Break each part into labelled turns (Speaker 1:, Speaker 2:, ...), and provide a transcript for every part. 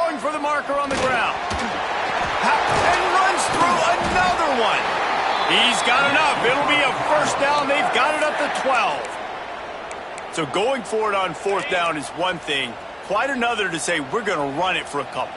Speaker 1: going for the marker on the ground. And runs through another one. He's got enough. It'll be a first down. They've got it up to 12. So going for it on fourth down is one thing. Quite another to say we're going to run it for a couple.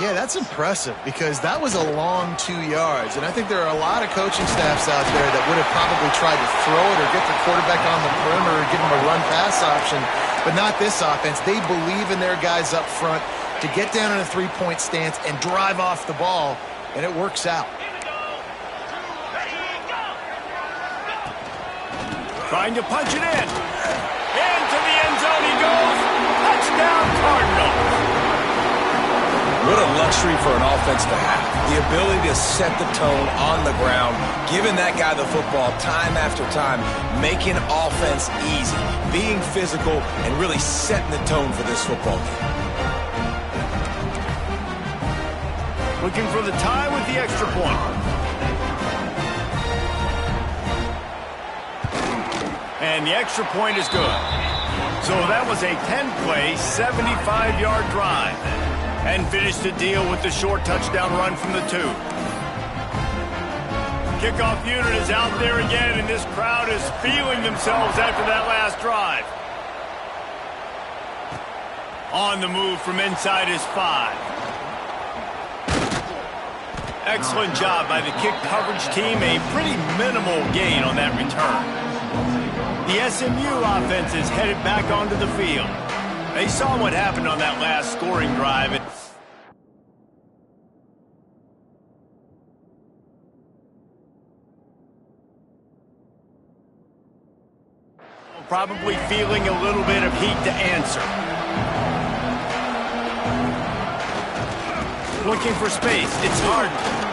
Speaker 2: Yeah, that's impressive because that was a long 2 yards. And I think there are a lot of coaching staffs out there that would have probably tried to throw it or get the quarterback on the perimeter or give him a run-pass option. But not this offense. They believe in their guys up front to get down in a three-point stance and drive off the ball, and it works out.
Speaker 1: Trying to punch it in. Into the end zone he goes. Touchdown, Cardinals.
Speaker 3: What a luxury for an offense to have. The ability to set the tone on the ground, giving that guy the football time after time, making offense easy, being physical, and really setting the tone for this football game.
Speaker 1: Looking for the tie with the extra point. And the extra point is good. So that was a 10-play, 75-yard drive. And finished the deal with the short touchdown run from the 2. Kickoff unit is out there again, and this crowd is feeling themselves after that last drive. On the move from inside his 5. Excellent job by the kick coverage team. A pretty minimal gain on that return. The SMU offense is headed back onto the field. They saw what happened on that last scoring drive. Probably feeling a little bit of heat to answer. Looking for space. It's Harden.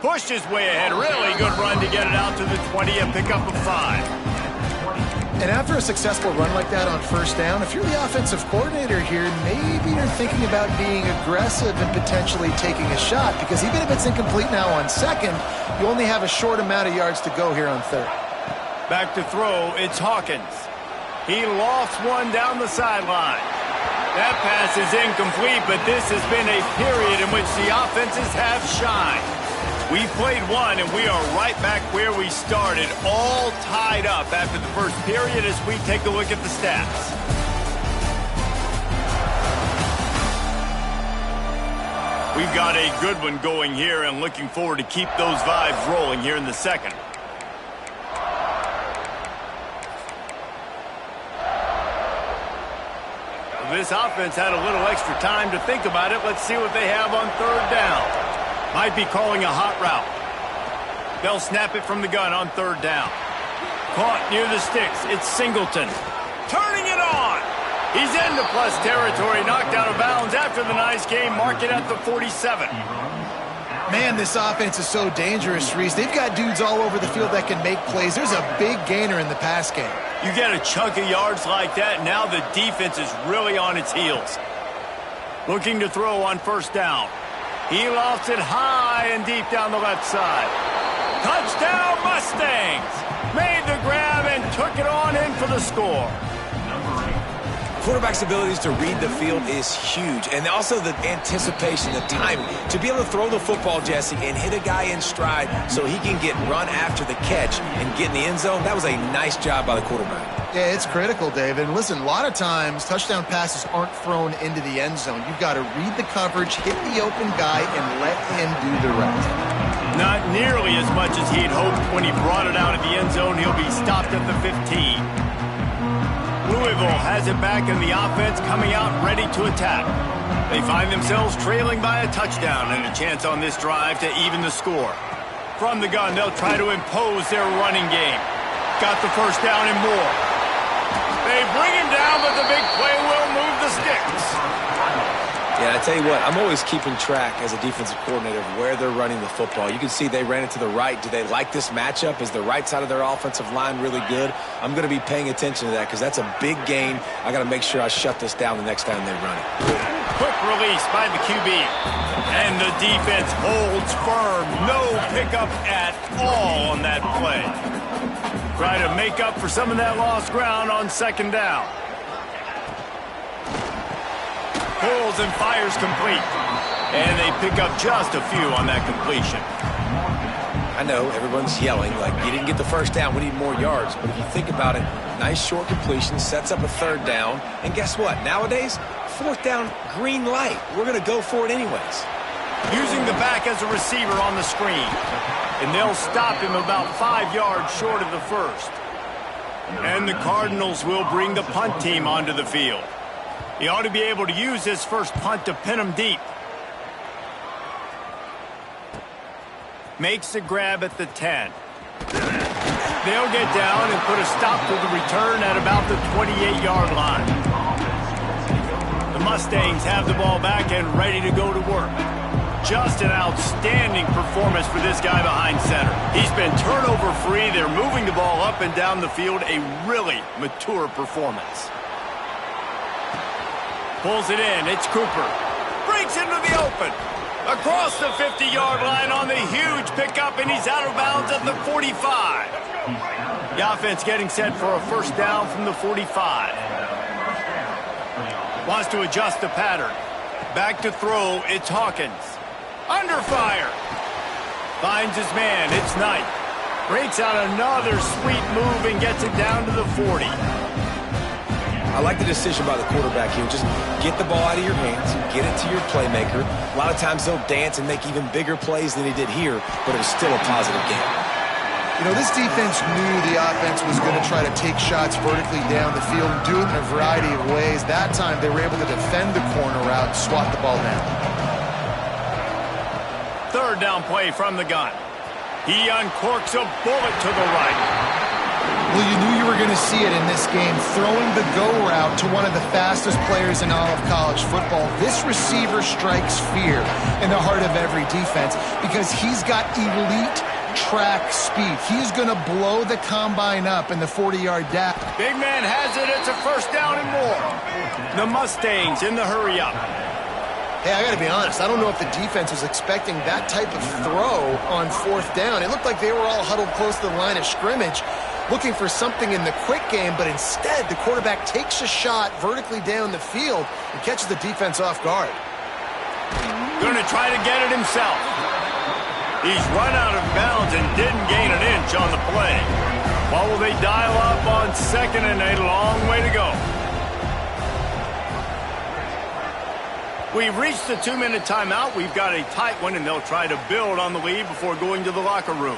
Speaker 1: Pushed his way ahead. Really good run to get it out to the 20 and pick up a 5.
Speaker 2: And after a successful run like that on first down, if you're the offensive coordinator here, maybe you're thinking about being aggressive and potentially taking a shot, because even if it's incomplete now on second, you only have a short amount of yards to go here on third.
Speaker 1: Back to throw, it's Hawkins. He lofts one down the sideline. That pass is incomplete, but this has been a period in which the offenses have shined. We've played one, and we are right back where we started, all tied up after the first period as we take a look at the stats. We've got a good one going here and looking forward to keep those vibes rolling here in the second. This offense had a little extra time to think about it. Let's see what they have on third down. Might be calling a hot route. They'll snap it from the gun on third down. Caught near the sticks. It's Singleton. Turning it on. He's into plus territory. Knocked out of bounds after the nice game. Mark it at the 47.
Speaker 2: Man, this offense is so dangerous, Reese. They've got dudes all over the field that can make plays. There's a big gainer in the pass game.
Speaker 1: You get a chunk of yards like that, now the defense is really on its heels. Looking to throw on first down. He lofts it high and deep down the left side. Touchdown, Mustangs! Made the grab and took it on in for the score.
Speaker 3: Quarterback's abilities to read the field is huge, and also the anticipation, the timing. To be able to throw the football, Jesse, and hit a guy in stride so he can get run after the catch and get in the end zone, that was a nice job by the quarterback.
Speaker 2: Yeah, it's critical, David. And listen, a lot of times touchdown passes aren't thrown into the end zone. You've got to read the coverage, hit the open guy, and let him do the rest.
Speaker 1: Not nearly as much as he'd hoped when he brought it out of the end zone. He'll be stopped at the 15. Louisville has it back in the offense, coming out ready to attack. They find themselves trailing by a touchdown and a chance on this drive to even the score. From the gun, they'll try to impose their running game. Got the first down and more. They bring him down, but the big play will move the sticks.
Speaker 3: Yeah, I tell you what, I'm always keeping track as a defensive coordinator of where they're running the football. You can see they ran it to the right. Do they like this matchup? Is the right side of their offensive line really good? I'm going to be paying attention to that because that's a big gain. I got to make sure I shut this down the next time they run it.
Speaker 1: Quick release by the QB. And the defense holds firm. No pickup at all on that play. Try to make up for some of that lost ground on second down. Pulls and fires complete. And they pick up just a few on that completion.
Speaker 3: I know everyone's yelling like, you didn't get the first down, we need more yards. But if you think about it, nice short completion, sets up a third down. And guess what? Nowadays, fourth down, green light. We're going to go for it anyways.
Speaker 1: Using the back as a receiver on the screen. And they'll stop him about 5 yards short of the first. And the Cardinals will bring the punt team onto the field. He ought to be able to use his first punt to pin him deep. Makes the grab at the 10. They'll get down and put a stop to the return at about the 28-yard line. The Mustangs have the ball back and ready to go to work. Just an outstanding performance for this guy behind center. He's been turnover-free. They're moving the ball up and down the field. A really mature performance. Pulls it in. It's Cooper. Breaks into the open. Across the 50-yard line on the huge pickup, and he's out of bounds at the 45. The offense getting set for a first down from the 45. Wants to adjust the pattern. Back to throw. It's Hawkins. Under fire. Finds his man. It's Knight. Breaks out another sweet move and gets it down to the 40.
Speaker 3: I like the decision by the quarterback here. Just get the ball out of your hands, get it to your playmaker. A lot of times they'll dance and make even bigger plays than he did here, but it was still a positive game.
Speaker 2: You know, this defense knew the offense was going to try to take shots vertically down the field and do it in a variety of ways. That time they were able to defend the corner route and swat the ball down.
Speaker 1: Third down play from the gun. He uncorks a bullet to the right.
Speaker 2: Well, you knew you were going to see it in this game, throwing the go route to one of the fastest players in all of college football. This receiver strikes fear in the heart of every defense because he's got elite track speed. He's going to blow the combine up in the 40-yard dash.
Speaker 1: Big man has it. It's a first down and more. The Mustangs in the hurry up.
Speaker 2: Hey, I got to be honest. I don't know if the defense was expecting that type of throw on fourth down. It looked like they were all huddled close to the line of scrimmage, looking for something in the quick game, but instead the quarterback takes a shot vertically down the field and catches the defense off guard.
Speaker 1: Going to try to get it himself. He's run out of bounds and didn't gain an inch on the play. What will they dial up on second and a long way to go? We've reached the 2-minute timeout. We've got a tight one, and they'll try to build on the lead before going to the locker room.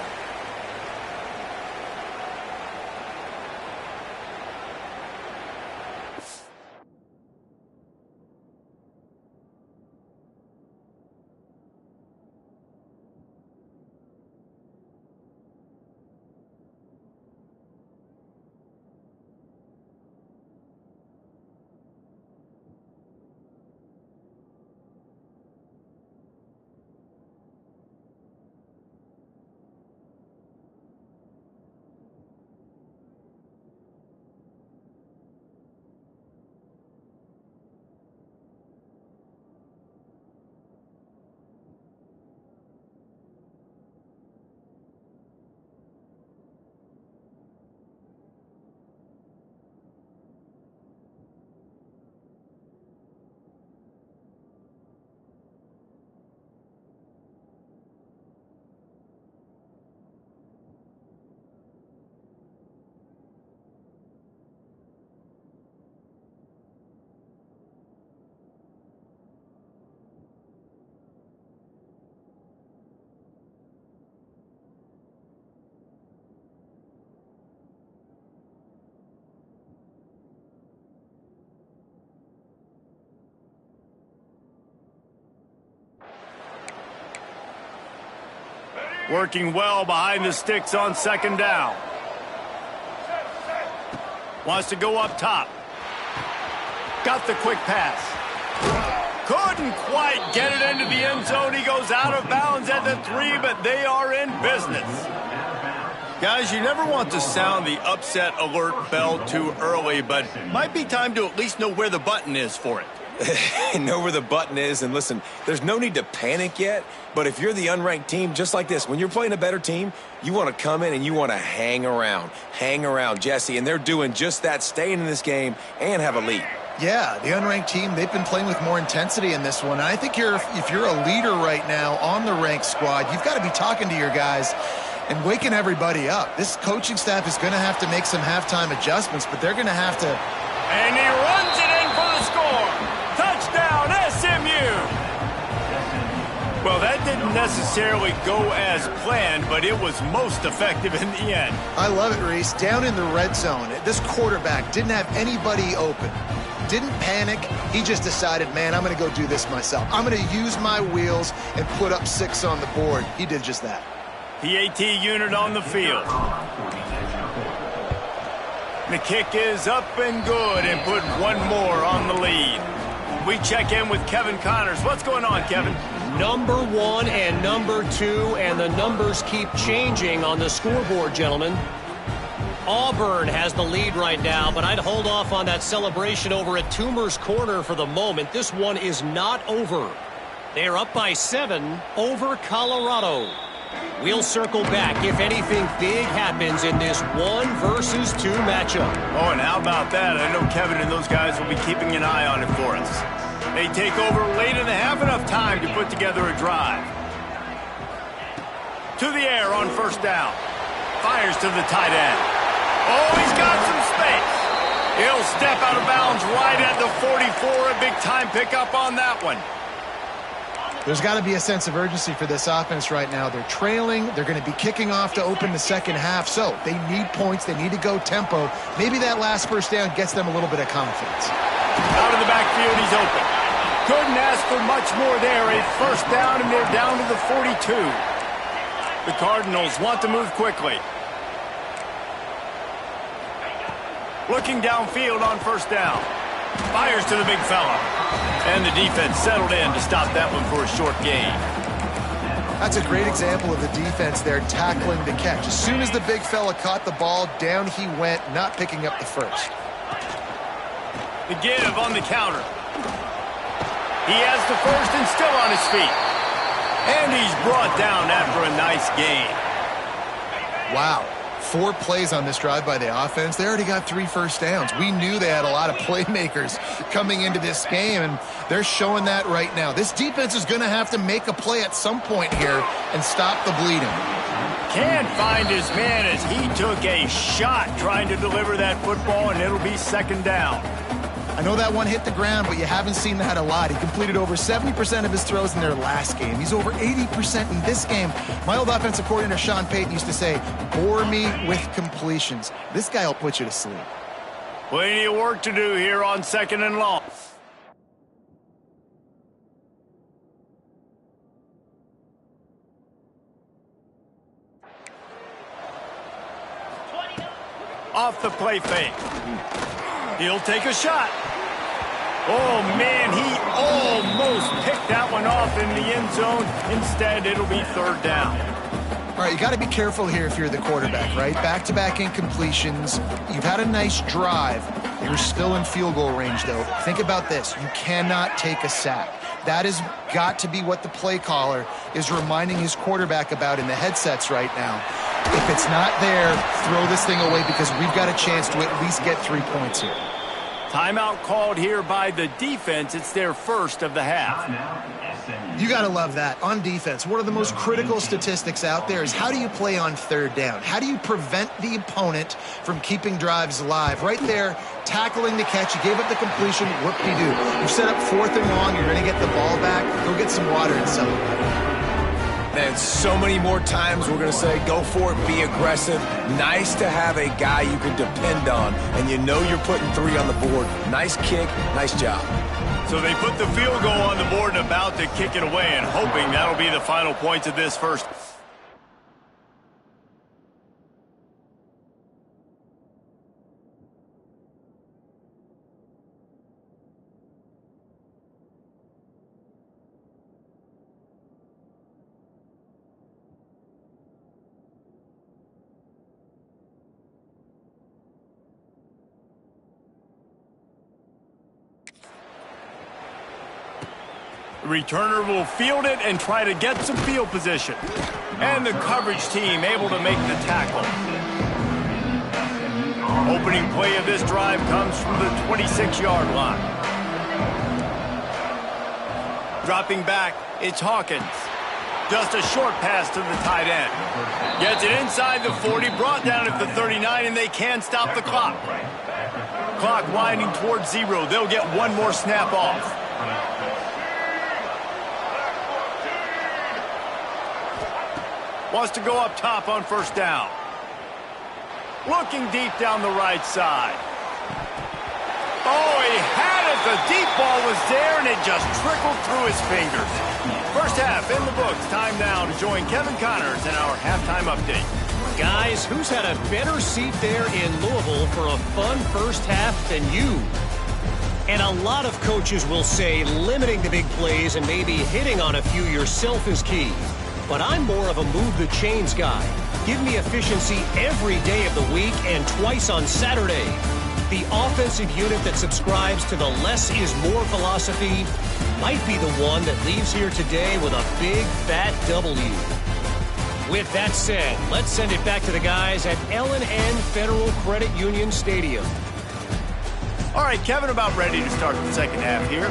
Speaker 1: Working well behind the sticks on second down. Wants to go up top. Got the quick pass. Couldn't quite get it into the end zone. He goes out of bounds at the 3, but they are in business. Guys, you never want to sound the upset alert bell too early, but might be time to at least know where the button is for it.
Speaker 3: Know where the button is, and listen, there's no need to panic yet, but if you're the unranked team, just like this, when you're playing a better team, you want to come in and you want to hang around, Jesse, and they're doing just that, staying in this game and have a lead.
Speaker 2: Yeah, the unranked team, they've been playing with more intensity in this one. And I think if you're a leader right now on the ranked squad, you've got to be talking to your guys and waking everybody up. This coaching staff is going to have to make some halftime adjustments, but they're going to have to...
Speaker 1: And he runs it in for the score. Touchdown, SMU. Well, that didn't necessarily go as planned, but it was most effective in the end.
Speaker 2: I love it, Reese. Down in the red zone, this quarterback didn't have anybody open. Didn't panic. He just decided, man, I'm going to go do this myself. I'm going to use my wheels and put up 6 on the board. He did just that.
Speaker 1: PAT unit on the field. The kick is up and good and put one more on the lead. We check in with Kevin Connors. What's going on, Kevin?
Speaker 4: Number 1 and number 2, and the numbers keep changing on the scoreboard, gentlemen. Auburn has the lead right now, but I'd hold off on that celebration over at Toomer's Corner for the moment. This one is not over. They're up by 7 over Colorado. We'll circle back if anything big happens in this 1 versus 2 matchup.
Speaker 1: Oh, and how about that? I know Kevin and those guys will be keeping an eye on it for us. They take over late in the half, enough time to put together a drive. To the air on first down. Fires to the tight end. Oh, he's got some space. He'll step out of bounds right at the 44. A big time pickup on that one.
Speaker 2: There's got to be a sense of urgency for this offense right now. They're trailing. They're going to be kicking off to open the second half. So they need points. They need to go tempo. Maybe that last first down gets them a little bit of confidence.
Speaker 1: Out of the backfield, he's open. Couldn't ask for much more there. A first down, and they're down to the 42. The Cardinals want to move quickly. Looking downfield on first down. Fires to the big fella. And the defense settled in to stop that one for a short gain.
Speaker 2: That's a great example of the defense there tackling the catch. As soon as the big fella caught the ball, down he went, not picking up the first.
Speaker 1: The give on the counter. He has the first and still on his feet. And he's brought down after a nice gain.
Speaker 2: Wow. 4 plays on this drive by the offense. They already got 3 first downs. We knew they had a lot of playmakers coming into this game, and they're showing that right now. This defense is going to have to make a play at some point here and stop the bleeding.
Speaker 1: Can't find his man as he took a shot trying to deliver that football, and it'll be second down.
Speaker 2: I know that one hit the ground, but you haven't seen that a lot. He completed over 70% of his throws in their last game. He's over 80% in this game. My old offensive coordinator, Sean Payton, used to say, bore me with completions. This guy will put you to sleep.
Speaker 1: Plenty of work to do here on second and long. Off the play fake. He'll take a shot. Oh, man, he almost picked that one off in the end zone. Instead, it'll be third down.
Speaker 2: All right, you got to be careful here if you're the quarterback, right? Back-to-back incompletions. You've had a nice drive. You're still in field goal range, though. Think about this. You cannot take a sack. That has got to be what the play caller is reminding his quarterback about in the headsets right now. If it's not there, throw this thing away because we've got a chance to at least get 3 points here.
Speaker 1: Timeout called here by the defense. It's their first of the half.
Speaker 2: You got to love that. On defense, one of the most critical statistics out there is how do you play on third down? How do you prevent the opponent from keeping drives alive? Right there, tackling the catch. You gave up the completion. Whoop-de-doo. You set up 4th and long. You're going to get the ball back. Go get some water and celebrate.
Speaker 3: Man, so many more times we're going to say, go for it, be aggressive. Nice to have a guy you can depend on, and you know you're putting 3 on the board. Nice kick, nice job.
Speaker 1: So they put the field goal on the board and about to kick it away, and hoping that'll be the final points of this first. The returner will field it and try to get some field position. And the coverage team able to make the tackle. Opening play of this drive comes from the 26-yard line. Dropping back, it's Hawkins. Just a short pass to the tight end. Gets it inside the 40, brought down at the 39, and they can stop the clock. Clock winding towards 0. They'll get one more snap off. Wants to go up top on first down. Looking deep down the right side. Oh, he had it. The deep ball was there, and it just trickled through his fingers. First half in the books. Time now to join Kevin Connors in our halftime update.
Speaker 4: Guys, who's had a better seat there in Louisville for a fun first half than you? And a lot of coaches will say limiting the big plays and maybe hitting on a few yourself is key. But I'm more of a move the chains guy. Give me efficiency every day of the week and twice on Saturday. The offensive unit that subscribes to the less is more philosophy might be the one that leaves here today with a big, fat W. With that said, let's send it back to the guys at L&N Federal Credit Union Stadium.
Speaker 1: All right, Kevin, about ready to start the second half here.